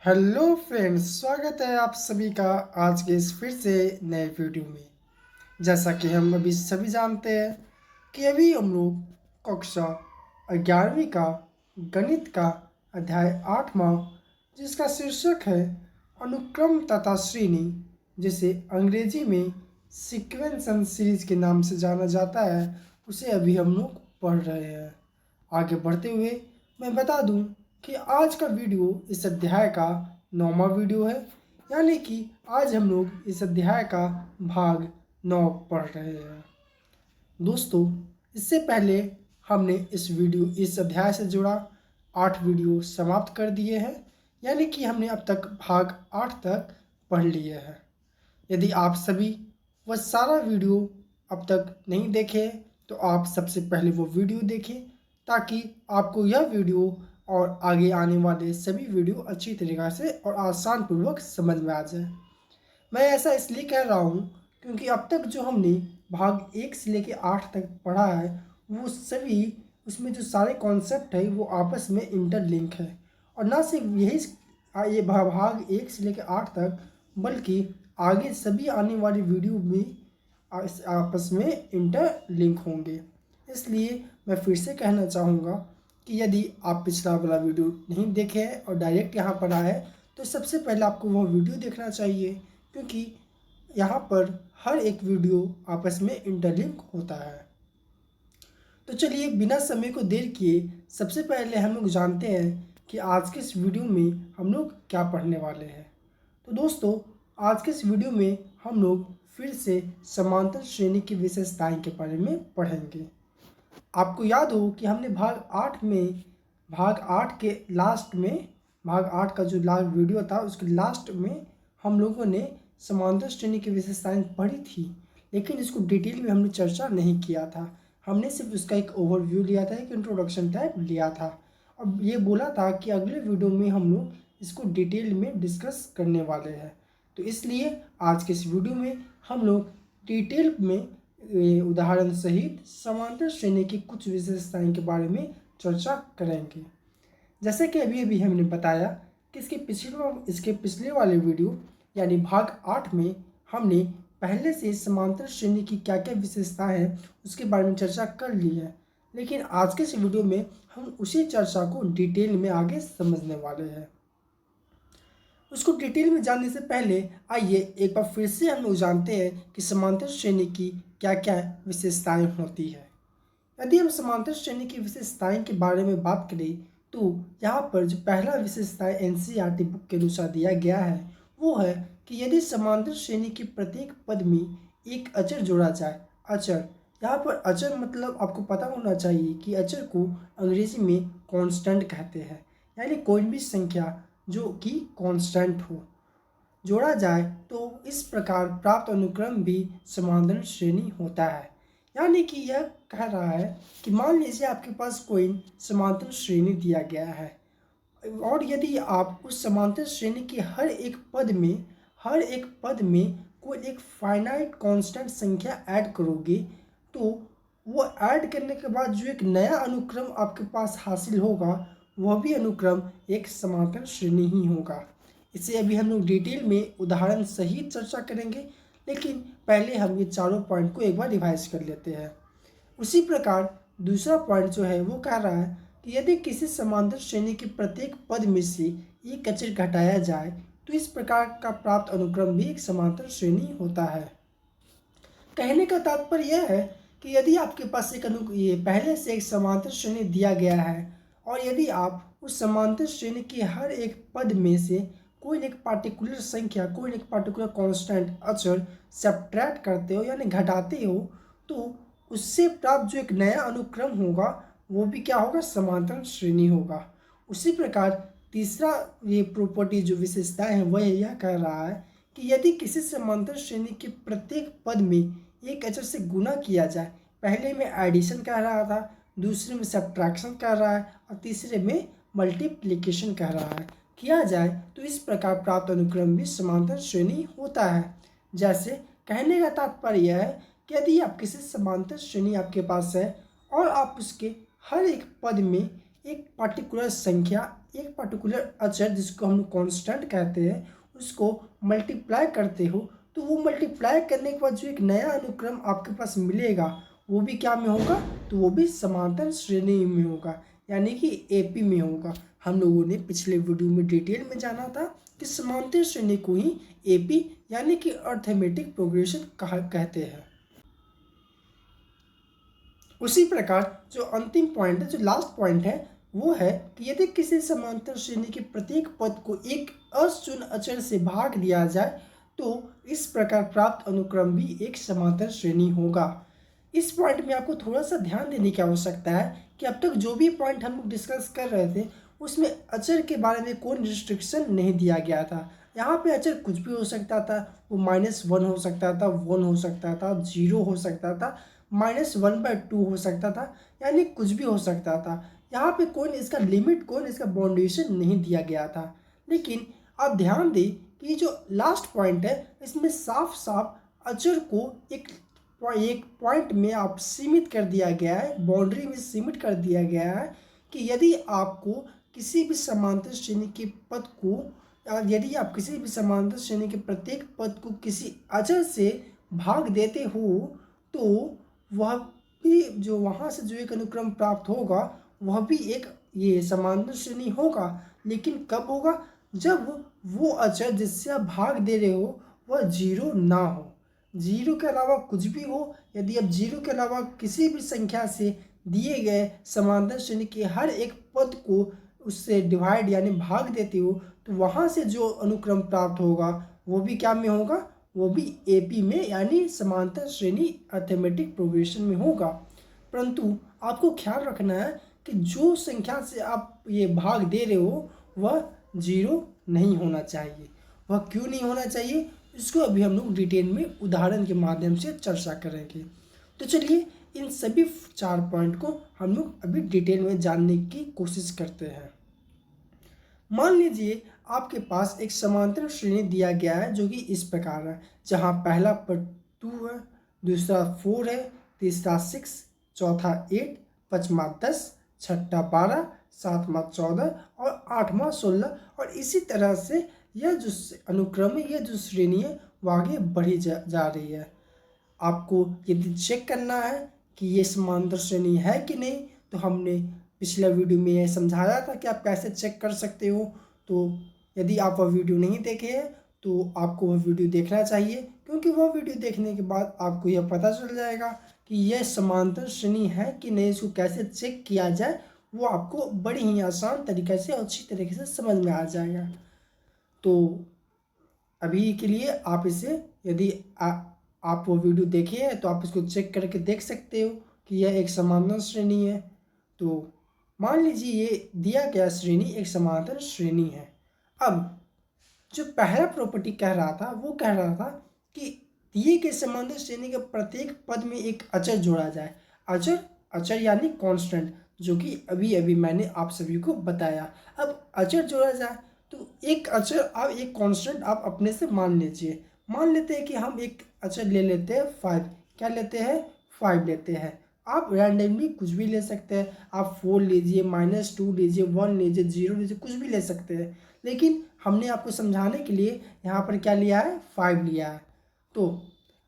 Hello friends, स्वागत है आप सभी का आज के इस फिर से नए वीडियो में। जैसा कि हम अभी सभी जानते हैं कि अभी हम लोग कक्षा 11वीं का गणित का अध्याय 8वां, जिसका शीर्षक है अनुक्रम तथा श्रेणी, जिसे अंग्रेजी में सीक्वेंस एंड सीरीज के नाम से जाना जाता है, उसे अभी हम लोग पढ़ रहे हैं। आगे बढ़ते हुए मैं बता दूं कि आज का वीडियो इस अध्याय का 9वां वीडियो है, यानी कि आज हम लोग इस अध्याय का भाग 9 पढ़ रहे हैं। दोस्तों, इससे पहले हमने इस अध्याय से जुड़ा 8 वीडियो समाप्त कर दिए हैं, यानी कि हमने अब तक भाग 8 तक पढ़ लिए हैं। यदि आप सभी वह सारा वीडियो अब तक नहीं देखे तो आप सबसे पहले वो वीडियो देखें, ताकि आपको यह वीडियो और आगे आने वाले सभी वीडियो अच्छी तरीक़ा से और आसान पूर्वक समझ में आ जाए। मैं ऐसा इसलिए कह रहा हूँ क्योंकि अब तक जो हमने भाग 1 से लेकर 8 तक पढ़ा है, वो सभी उसमें जो सारे कॉन्सेप्ट है वो आपस में इंटरलिंक है। और ना सिर्फ ये भाग 1 से लेकर 8 तक, बल्कि आगे सभी आने वाली वीडियो में आपस में इंटरलिंक होंगे। इसलिए मैं फिर से कहना चाहूँगा कि यदि आप पिछला वाला वीडियो नहीं देखे हैं और डायरेक्ट यहाँ पर आए हैं, तो सबसे पहले आपको वह वीडियो देखना चाहिए, क्योंकि यहाँ पर हर एक वीडियो आपस में इंटरलिंक होता है। तो चलिए बिना समय को देर किए सबसे पहले हम लोग जानते हैं कि आज के इस वीडियो में हम लोग क्या पढ़ने वाले हैं। तो दोस्तों, आज के इस वीडियो में हम लोग फिर से समांतर श्रेणी की विशेषताएं के बारे में पढ़ेंगे। आपको याद हो कि हमने भाग 8 के लास्ट में, भाग 8 का जो लास्ट वीडियो था उसके लास्ट में हम लोगों ने समांतर श्रेणी की विशेषताएं पढ़ी थी, लेकिन इसको डिटेल में हमने चर्चा नहीं किया था। हमने सिर्फ उसका एक ओवरव्यू लिया था, एक इंट्रोडक्शन टाइप लिया था, और ये बोला था कि अगले वीडियो में हम लोग इसको डिटेल में डिस्कस करने वाले हैं। तो इसलिए आज के इस वीडियो में हम लोग डिटेल में उदाहरण सहित समांतर श्रेणी की कुछ विशेषताएं के बारे में चर्चा करेंगे। जैसे कि अभी अभी हमने बताया कि इसके पिछले वाले वीडियो यानी भाग 8 में हमने पहले से समांतर श्रेणी की क्या क्या विशेषताएं हैं उसके बारे में चर्चा कर ली है, लेकिन आज के इस वीडियो में हम उसी चर्चा को डिटेल में आगे समझने वाले हैं। उसको डिटेल में जानने से पहले आइए एक बार फिर से हम लोग जानते हैं कि समांतर श्रेणी की क्या क्या विशेषताएं होती है। यदि हम समांतर श्रेणी की विशेषताएं के बारे में बात करें तो यहाँ पर जो पहला विशेषता एनसीईआरटी बुक के अनुसार दिया गया है वो है कि यदि समांतर श्रेणी के प्रत्येक पद में एक अचर जोड़ा जाए। अचर, यहाँ पर अचर मतलब आपको पता होना चाहिए कि अचर को अंग्रेजी में कांस्टेंट कहते हैं, यानी कोई भी संख्या जो कि कांस्टेंट हो जोड़ा जाए तो इस प्रकार प्राप्त अनुक्रम भी समांतर श्रेणी होता है। यानी कि यह कह रहा है कि मान लीजिए आपके पास कोई समांतर श्रेणी दिया गया है, और यदि आप उस समांतर श्रेणी के हर एक पद में कोई एक फाइनाइट कांस्टेंट संख्या ऐड करोगे, तो वो ऐड करने के बाद जो एक नया अनुक्रम आपके पास हासिल होगा वह भी अनुक्रम एक समांतर श्रेणी ही होगा। इसे अभी हम लोग डिटेल में उदाहरण सहित चर्चा करेंगे, लेकिन पहले हम ये चारों पॉइंट को एक बार रिवाइज कर लेते हैं। उसी प्रकार दूसरा पॉइंट जो है वो कह रहा है कि यदि किसी समांतर श्रेणी के प्रत्येक पद में से एक अचर घटाया जाए तो इस प्रकार का प्राप्त अनुक्रम भी एक समांतर श्रेणी होता है। कहने का तात्पर्य यह है कि यदि आपके पास ये पहले से एक समांतर श्रेणी दिया गया है, और यदि आप उस समांतर श्रेणी के हर एक पद में से कोई एक पार्टिकुलर संख्या, कोई एक पार्टिकुलर कांस्टेंट अचर सब्ट्रैक्ट करते हो यानी घटाते हो, तो उससे प्राप्त जो एक नया अनुक्रम होगा वो भी क्या होगा, समांतर श्रेणी होगा। उसी प्रकार तीसरा ये प्रॉपर्टी जो विशेषता है वह यह कह रहा है कि यदि किसी समांतर श्रेणी के प्रत्येक पद में एक अचर से गुणा किया जाए, पहले में एडिशन कह रहा था, दूसरे में सब्ट्रैक्शन कह रहा है और तीसरे में मल्टीप्लिकेशन कह रहा है, किया जाए तो इस प्रकार प्राप्त अनुक्रम भी समांतर श्रेणी होता है। जैसे कहने का तात्पर्य यह है कि यदि आप किसी समांतर श्रेणी आपके पास है और आप उसके हर एक पद में एक पार्टिकुलर संख्या, एक पार्टिकुलर अचर जिसको हम कांस्टेंट कहते हैं, उसको मल्टीप्लाई करते हो, तो वो मल्टीप्लाई करने के बाद जो एक नया अनुक्रम आपके पास मिलेगा वो भी क्या में होगा, तो वो भी समांतर श्रेणी में होगा, यानी कि एपी में होगा। हम लोगों ने पिछले वीडियो में डिटेल में जाना था कि समांतर श्रेणी को ही एपी यानी कि अर्थमेटिक प्रोग्रेशन कहते हैं। उसी प्रकार जो अंतिम पॉइंट है, जो लास्ट पॉइंट है, वो है कि यदि किसी समांतर श्रेणी के प्रत्येक पद को एक अशून्य अचर से भाग दिया जाए तो इस प्रकार प्राप्त अनुक्रम भी एक समांतर श्रेणी होगा। इस पॉइंट में आपको थोड़ा सा ध्यान देने की आवश्यकता है कि अब तक जो भी पॉइंट हम लोग डिस्कस कर रहे थे उसमें अचर के बारे में कोई रिस्ट्रिक्शन नहीं दिया गया था। यहाँ पे अचर कुछ भी हो सकता था, वो -1 हो सकता था, 1 हो सकता था, 0 हो सकता था, -1/2 हो सकता था, यानी कुछ भी हो सकता था। यहाँ पे कोई इसका लिमिट, कोई इसका बाउंडेशन नहीं दिया गया था। लेकिन आप ध्यान दें कि जो लास्ट पॉइंट है इसमें साफ साफ अचर को एक पॉइंट में आप सीमित कर दिया गया है, बाउंड्री में सीमित कर दिया गया है कि यदि आपको किसी भी समांतर श्रेणी के पद को, यदि आप किसी भी समांतर श्रेणी के प्रत्येक पद को किसी अचर से भाग देते हो तो वह भी जो वहाँ से जो एक अनुक्रम प्राप्त होगा वह भी एक ये समांतर श्रेणी होगा। लेकिन कब होगा, जब वो अचर जिससे आप भाग दे रहे हो वह 0 ना हो, 0 के अलावा कुछ भी हो। यदि आप 0 के अलावा किसी भी संख्या से दिए गए समांतर श्रेणी के हर एक पद को उससे डिवाइड यानी भाग देते हो तो वहाँ से जो अनुक्रम प्राप्त होगा वो भी क्या में होगा, वो भी एपी में यानी समांतर श्रेणी अर्थमेटिक प्रोग्रेशन में होगा। परंतु आपको ख्याल रखना है कि जो संख्या से आप ये भाग दे रहे हो वह 0 नहीं होना चाहिए। वह क्यों नहीं होना चाहिए, इसको अभी हम लोग डिटेल में उदाहरण के माध्यम से चर्चा करेंगे। तो चलिए इन सभी 4 पॉइंट को हम लोग अभी डिटेल में जानने की कोशिश करते हैं। मान लीजिए आपके पास एक समांतर श्रेणी दिया गया है जो कि इस प्रकार है, जहाँ पहला पद 2 है, दूसरा 4 है, तीसरा 6, चौथा 8, पाँचवा 10, छठा 12, सातवां 14 और आठवां 16 और इसी तरह से यह जो अनुक्रम है, यह जो श्रेणी है वो आगे बढ़ी जा रही है। आपको यदि चेक करना है कि ये समांतर श्रेणी है कि नहीं, तो हमने पिछले वीडियो में यह समझाया था कि आप कैसे चेक कर सकते हो। तो यदि आप वह वीडियो नहीं देखे हैं तो आपको वह वीडियो देखना चाहिए, क्योंकि वह वीडियो देखने के बाद आपको यह पता चल जाएगा कि यह समांतर श्रेणी है कि नहीं। इसको कैसे चेक किया जाए वो आपको बड़ी ही आसान तरीके से, अच्छी तरीके से समझ में आ जाएगा। तो अभी के लिए आप इसे, यदि आप वो वीडियो देखिए तो आप इसको चेक करके देख सकते हो कि यह एक समांतर श्रेणी है। तो मान लीजिए ये दिया गया श्रेणी एक समांतर श्रेणी है। अब जो पहला प्रॉपर्टी कह रहा था वो कह रहा था कि दिए गए समांतर श्रेणी के प्रत्येक पद में एक अचर जोड़ा जाए। अचर यानी कांस्टेंट, जो कि अभी अभी मैंने आप सभी को बताया। अब अचर जोड़ा जाए तो एक अचर, आप एक कांस्टेंट आप अपने से मान लीजिए। मान लेते हैं कि हम एक अचर ले लेते हैं 5। क्या लेते हैं, 5 लेते हैं। आप रैंडमली कुछ भी ले सकते हैं, आप 4 लीजिए, -2 लीजिए, 1 लीजिए, 0 लीजिए, कुछ भी ले सकते हैं। लेकिन हमने आपको समझाने के लिए यहाँ पर क्या लिया है, 5 लिया है। तो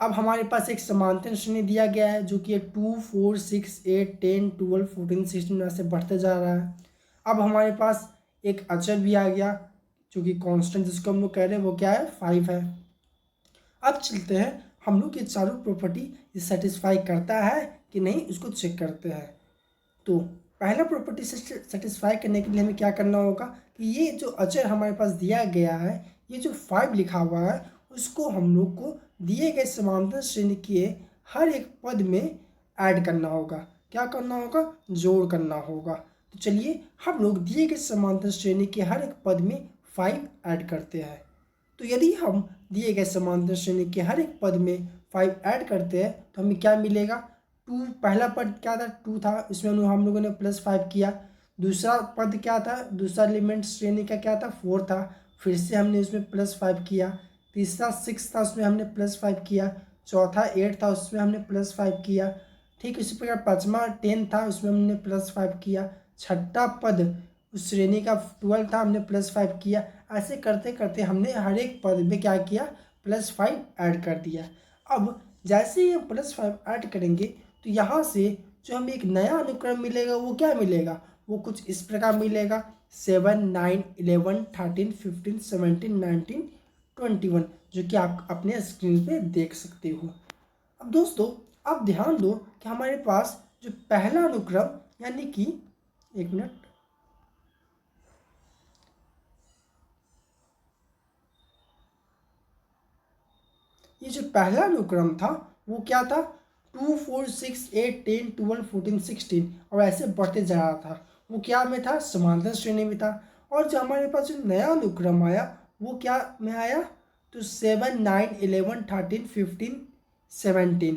अब हमारे पास एक समांतर श्रेणी दिया गया है जो कि 2, 4, 6, 8, 10, 12, 14, 16 ऐसे बढ़ते जा रहा है। अब हमारे पास एक अचर भी आ गया जो कि कांस्टेंट, जिसको हम लोग कह रहे हैं वो क्या है, 5 है। अब चलते हैं हम लोग ये चारों प्रॉपर्टी सेटिस्फाई करता है कि नहीं, उसको चेक करते हैं। तो पहला प्रॉपर्टी से सेटिस्फाई करने के लिए हमें क्या करना होगा कि ये जो अचर हमारे पास दिया गया है, ये जो 5 लिखा हुआ है, उसको हम लोग को दिए गए समांतर श्रेणी के हर एक पद में ऐड करना होगा। क्या करना होगा, जोड़ करना होगा। तो चलिए हम लोग दिए गए समांतर श्रेणी के हर एक पद में 5 ऐड करते हैं। तो यदि हम दिए गए समांतर श्रेणी के हर एक पद में 5 ऐड करते हैं तो हमें क्या मिलेगा, 2, पहला पद क्या था, 2 था, इसमें हम लोगों ने +5 किया। दूसरा पद क्या था, दूसरा एलिमेंट श्रेणी का क्या था, 4 था, फिर से हमने उसमें +5 किया। तीसरा 6 था, उसमें हमने +5 किया। चौथा 8 था, उसमें हमने +5 किया। ठीक इसी प्रकार पाँचवा 10 था, उसमें हमने +5 किया। छठा पद उस श्रेणी का 12 था, हमने +5 किया। ऐसे करते करते हमने हर एक पद में क्या किया, +5 ऐड कर दिया। अब जैसे ही हम +5 ऐड करेंगे तो यहाँ से जो हमें एक नया अनुक्रम मिलेगा वो क्या मिलेगा, वो कुछ इस प्रकार मिलेगा 7 9 11 13 15 17 19 21, जो कि आप अपने स्क्रीन पे देख सकते हो। अब दोस्तों आप ध्यान दो कि हमारे पास जो पहला अनुक्रम यानी कि, एक मिनट, ये जो पहला अनुक्रम था वो क्या था, 2 4 6 8 10 12 14 16, और ऐसे बढ़ते जा रहा था। वो क्या में था, समांतर श्रेणी में था। और जो हमारे पास जो नया अनुक्रम आया वो क्या में आया, तो 7 9 11 13 15 17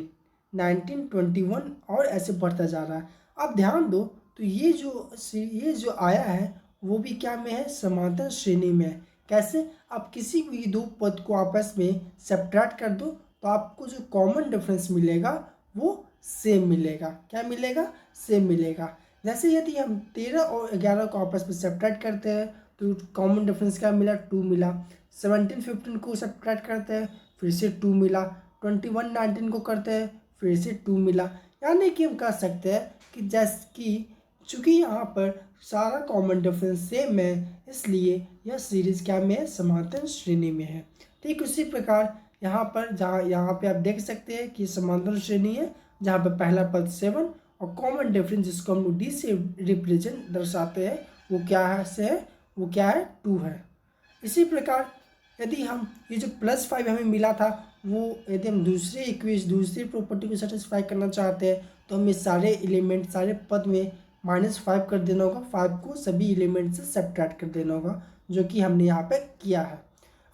19 21, और ऐसे बढ़ता जा रहा है। अब ध्यान दो तो ये जो आया है वो भी क्या में है, समांतर श्रेणी में है। कैसे, आप किसी भी दो पद को आपस में सब्ट्रैक्ट कर दो तो आपको जो कॉमन डिफरेंस मिलेगा वो सेम मिलेगा। क्या मिलेगा, सेम मिलेगा। जैसे यदि हम 13 और 11 को आपस में सब्ट्रैक्ट करते हैं तो कॉमन डिफरेंस क्या मिला, 2 मिला। 17 15 को सब्ट्रैक्ट करते हैं फिर से 2 मिला। 21 19 को करते हैं फिर से 2 मिला। यानी कि हम कह सकते हैं कि जैसे कि चूँकि यहाँ पर सारा कॉमन डिफरेंस सेम है इसलिए यह सीरीज क्या में है, समांतर श्रेणी में है। ठीक उसी प्रकार यहाँ पर यहाँ पे आप देख सकते हैं कि समांतर श्रेणी है जहाँ पर पहला पद 7 और कॉमन डिफरेंस जिसको हम लोग डी से रिप्रेजेंट दर्शाते हैं वो क्या है, वो क्या है, 2 है। इसी प्रकार यदि हम ये जो +5 हमें मिला था वो यदि हम दूसरी प्रॉपर्टी को सेटिस्फाई करना चाहते हैं तो हमें सारे एलिमेंट सारे पद में -5 कर देना होगा। 5 को सभी एलिमेंट से सब्ट्रैक्ट कर देना होगा, जो कि हमने यहाँ पे किया है।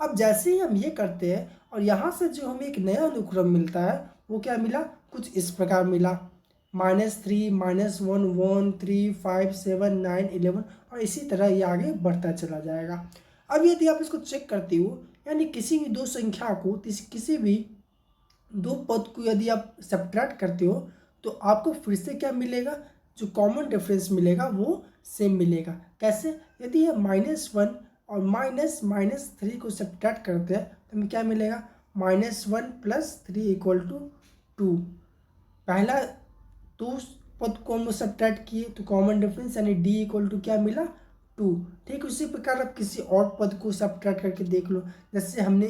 अब जैसे ही हम ये करते हैं और यहाँ से जो हमें एक नया अनुक्रम मिलता है वो क्या मिला, कुछ इस प्रकार मिला, -3 -1 1 3 5 7 9 11, और इसी तरह ये आगे बढ़ता चला जाएगा। अब यदि आप इसको चेक करते हो यानी किसी भी दो संख्या को किसी भी दो पद को यदि आप सब्ट्रैक्ट करते हो तो आपको फिर से क्या मिलेगा, जो कॉमन डिफरेंस मिलेगा वो सेम मिलेगा। कैसे, यदि हम -1 और -3 को सब्ट्रैक्ट करते हैं तो हमें क्या मिलेगा, -1 + 3 = 2। पहला तो उस पद को हम सब्ट्रैक्ट किए तो कॉमन डिफरेंस यानी D = क्या मिला, 2। ठीक उसी प्रकार आप किसी और पद को सब्ट्रैक्ट करके देख लो। जैसे हम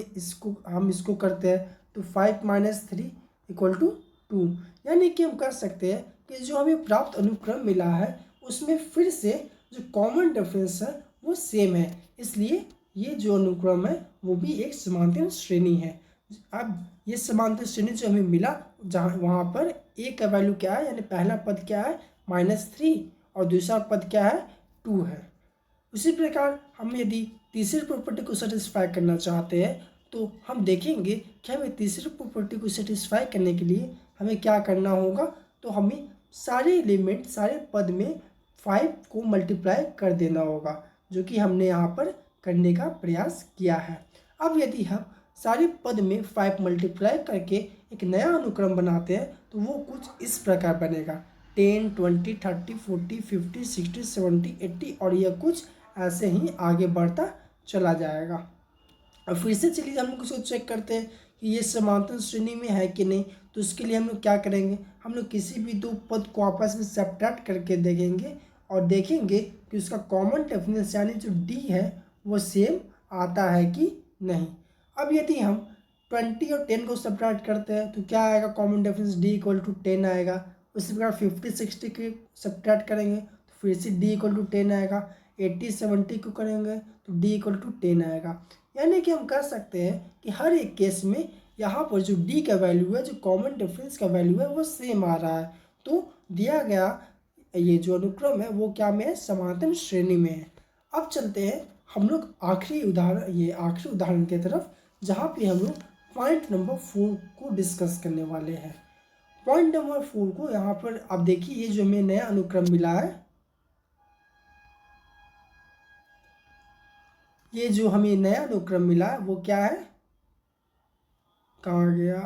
इसको करते हैं तो 5 - 3 = 2। यानी कि हम कर सकते हैं कि जो हमें प्राप्त अनुक्रम मिला है उसमें फिर से जो कॉमन डिफरेंस है वो सेम है, इसलिए ये जो अनुक्रम है वो भी एक समांतर श्रेणी है। अब ये समांतर श्रेणी जो हमें मिला जहाँ वहाँ पर ए का वैल्यू क्या है, यानी पहला पद क्या है, -3, और दूसरा पद क्या है, 2 है। उसी प्रकार हम यदि तीसरी प्रॉपर्टी को सेटिस्फाई करना चाहते हैं तो हम देखेंगे कि हमें तीसरी प्रॉपर्टी को सेटिस्फाई करने के लिए हमें क्या करना होगा, तो हमें सारे एलिमेंट सारे पद में 5 को मल्टीप्लाई कर देना होगा, जो कि हमने यहाँ पर करने का प्रयास किया है। अब यदि हम सारे पद में 5 मल्टीप्लाई करके एक नया अनुक्रम बनाते हैं तो वो कुछ इस प्रकार बनेगा, 10 20 30 40 50 60 70 80, और यह कुछ ऐसे ही आगे बढ़ता चला जाएगा। और फिर से चलिए हम लोग उसको चेक करते हैं कि ये समांतर श्रेणी में है कि नहीं। तो उसके लिए हम लोग क्या करेंगे, हम लोग किसी भी दो पद को आपस में सब्ट्रैक्ट करके देखेंगे और देखेंगे कि उसका कॉमन डिफरेंस यानी जो D है वो सेम आता है कि नहीं। अब यदि हम 20 और 10 को सब्ट्रैक्ट करते हैं तो क्या आएगा, कॉमन डिफरेंस D = 10 आएगा। उसी प्रकार 50 60 के सब्ट्रैक्ट करेंगे तो फिर से D = 10 आएगा। 80 70 को करेंगे तो D = 10 आएगा। यानी कि हम कह सकते हैं कि हर एक केस में यहाँ पर जो D का वैल्यू है, जो कॉमन डिफरेंस का वैल्यू है वो सेम आ रहा है। तो दिया गया ये जो अनुक्रम है वो क्या में है, समांतर श्रेणी में है। अब चलते हैं हम लोग आखिरी उदाहरण की तरफ, जहाँ पे हम लोग पॉइंट नंबर 4 को डिस्कस करने वाले हैं। पॉइंट नंबर 4 को यहाँ पर आप देखिए, ये जो हमें नया अनुक्रम मिला है, ये जो हमें नया अनुक्रम मिला है वो क्या है, कहाँ गया,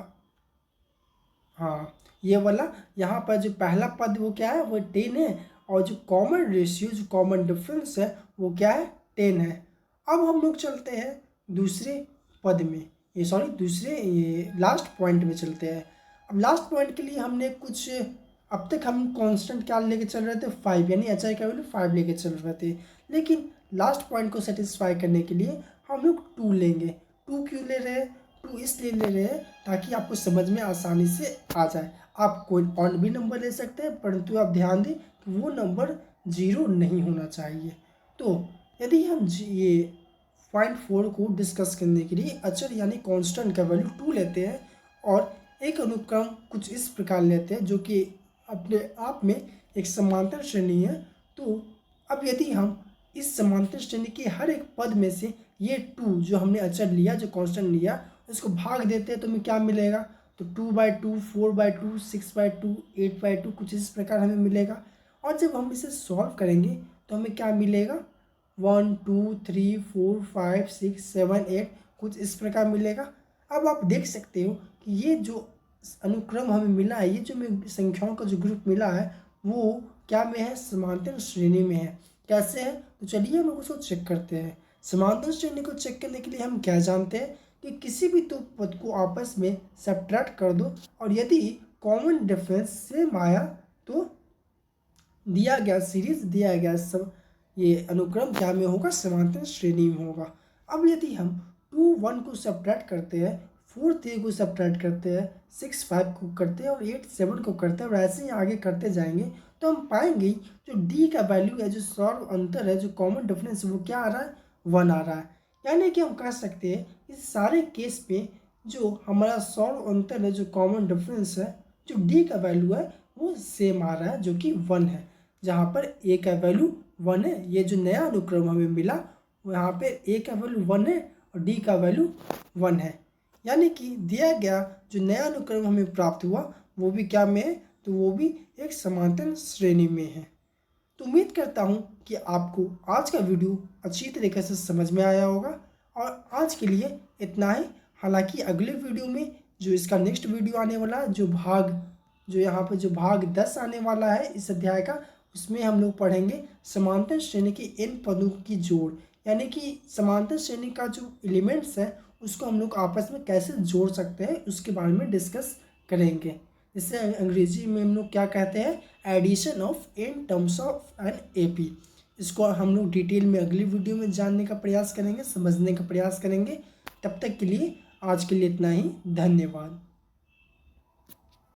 हाँ ये वाला। यहाँ पर जो पहला पद वो क्या है, वो 10 है, और जो कॉमन रेशियो, जो कॉमन डिफरेंस है वो क्या है, 10 है। अब हम लोग चलते हैं दूसरे पद में, ये लास्ट पॉइंट में चलते हैं। अब लास्ट पॉइंट के लिए हमने कुछ, अब तक हम कांस्टेंट क्या लेके चल रहे थे, 5, यानी एच आई का वैल्यू 5 लेके चल रहे थे। लेकिन लास्ट पॉइंट को सेटिस्फाई करने के लिए हम लोग 2 लेंगे। 2 क्यों ले रहे हैं, 2 इसलिए ले रहे हैं ताकि आपको समझ में आसानी से आ जाए। आप कोई ऑड भी नंबर ले सकते हैं, परंतु आप ध्यान दें कि वो नंबर 0 नहीं होना चाहिए। तो यदि हम ये पॉइंट 4 को डिस्कस करने के लिए अचर यानी कांस्टेंट का वैल्यू 2 लेते हैं और एक अनुक्रम कुछ इस प्रकार लेते हैं जो कि अपने आप में एक समांतर श्रेणी है। तो अब यदि हम इस समांतर श्रेणी के हर एक पद में से ये 2 जो हमने अचर लिया, जो कांस्टेंट लिया, उसको भाग देते हैं तो हमें क्या मिलेगा, तो 2/2, 4/2, 6/2, 8/2 कुछ इस प्रकार हमें मिलेगा। और जब हम इसे सॉल्व करेंगे तो हमें क्या मिलेगा, 1 2 3 4 5 6 7 8 कुछ इस प्रकार मिलेगा। अब आप देख सकते हो कि ये जो अनुक्रम हमें मिला है, ये जो हमें संख्याओं का जो ग्रुप मिला है वो क्या में है, समांतर श्रेणी में है। कैसे है, तो चलिए हम उसको चेक करते हैं। समांतर श्रेणी को चेक करने के लिए हम क्या जानते हैं कि किसी भी दो पद को आपस में सब्ट्रैक्ट कर दो और यदि कॉमन डिफरेंस सेम आया तो दिया गया सीरीज, दिया गया सब ये अनुक्रम क्या में होगा, समांतर श्रेणी में होगा। अब यदि हम 2 1 को सब्ट्रैक्ट करते हैं, 4 3 को सब्ट्रैक्ट करते हैं, 6 5 को करते हैं और 8 7 को करते हैं और ऐसे ही आगे करते जाएंगे तो हम पाएंगे जो डी का वैल्यू है, जो सौर अंतर है, जो कॉमन डिफरेंस है वो क्या आ रहा है, 1 आ रहा है। यानी कि हम कह सकते हैं इस सारे केस में जो हमारा सौर अंतर है, जो कॉमन डिफरेंस है, जो डी का वैल्यू है वो सेम आ रहा है जो कि 1 है। जहाँ पर ए का वैल्यू 1 है, ये जो नया अनुक्रम हमें मिला यहाँ पे ए का वैल्यू 1 है और डी का वैल्यू 1 है। यानी कि दिया गया जो नया अनुक्रम हमें प्राप्त हुआ वो भी क्या में है, तो वो भी एक समांतर श्रेणी में है। तो उम्मीद करता हूँ कि आपको आज का वीडियो अच्छी तरीके से समझ में आया होगा और आज के लिए इतना ही। हालांकि अगले वीडियो में जो इसका नेक्स्ट वीडियो आने वाला है, जो यहाँ पर जो भाग 10 आने वाला है इस अध्याय का, उसमें हम लोग पढ़ेंगे समांतर श्रेणी के इन पदों की जोड़, यानी कि समांतर श्रेणी का जो एलिमेंट्स है उसको हम लोग आपस में कैसे जोड़ सकते हैं उसके बारे में डिस्कस करेंगे। जिसे अंग्रेजी में हम लोग क्या कहते हैं, addition of in terms of an app. इसको हम लोग डिटेल में अगली वीडियो में जानने का प्रयास करेंगे, समझने का प्रयास करेंगे। तब तक के लिए आज के लिए इतना ही, धन्यवाद।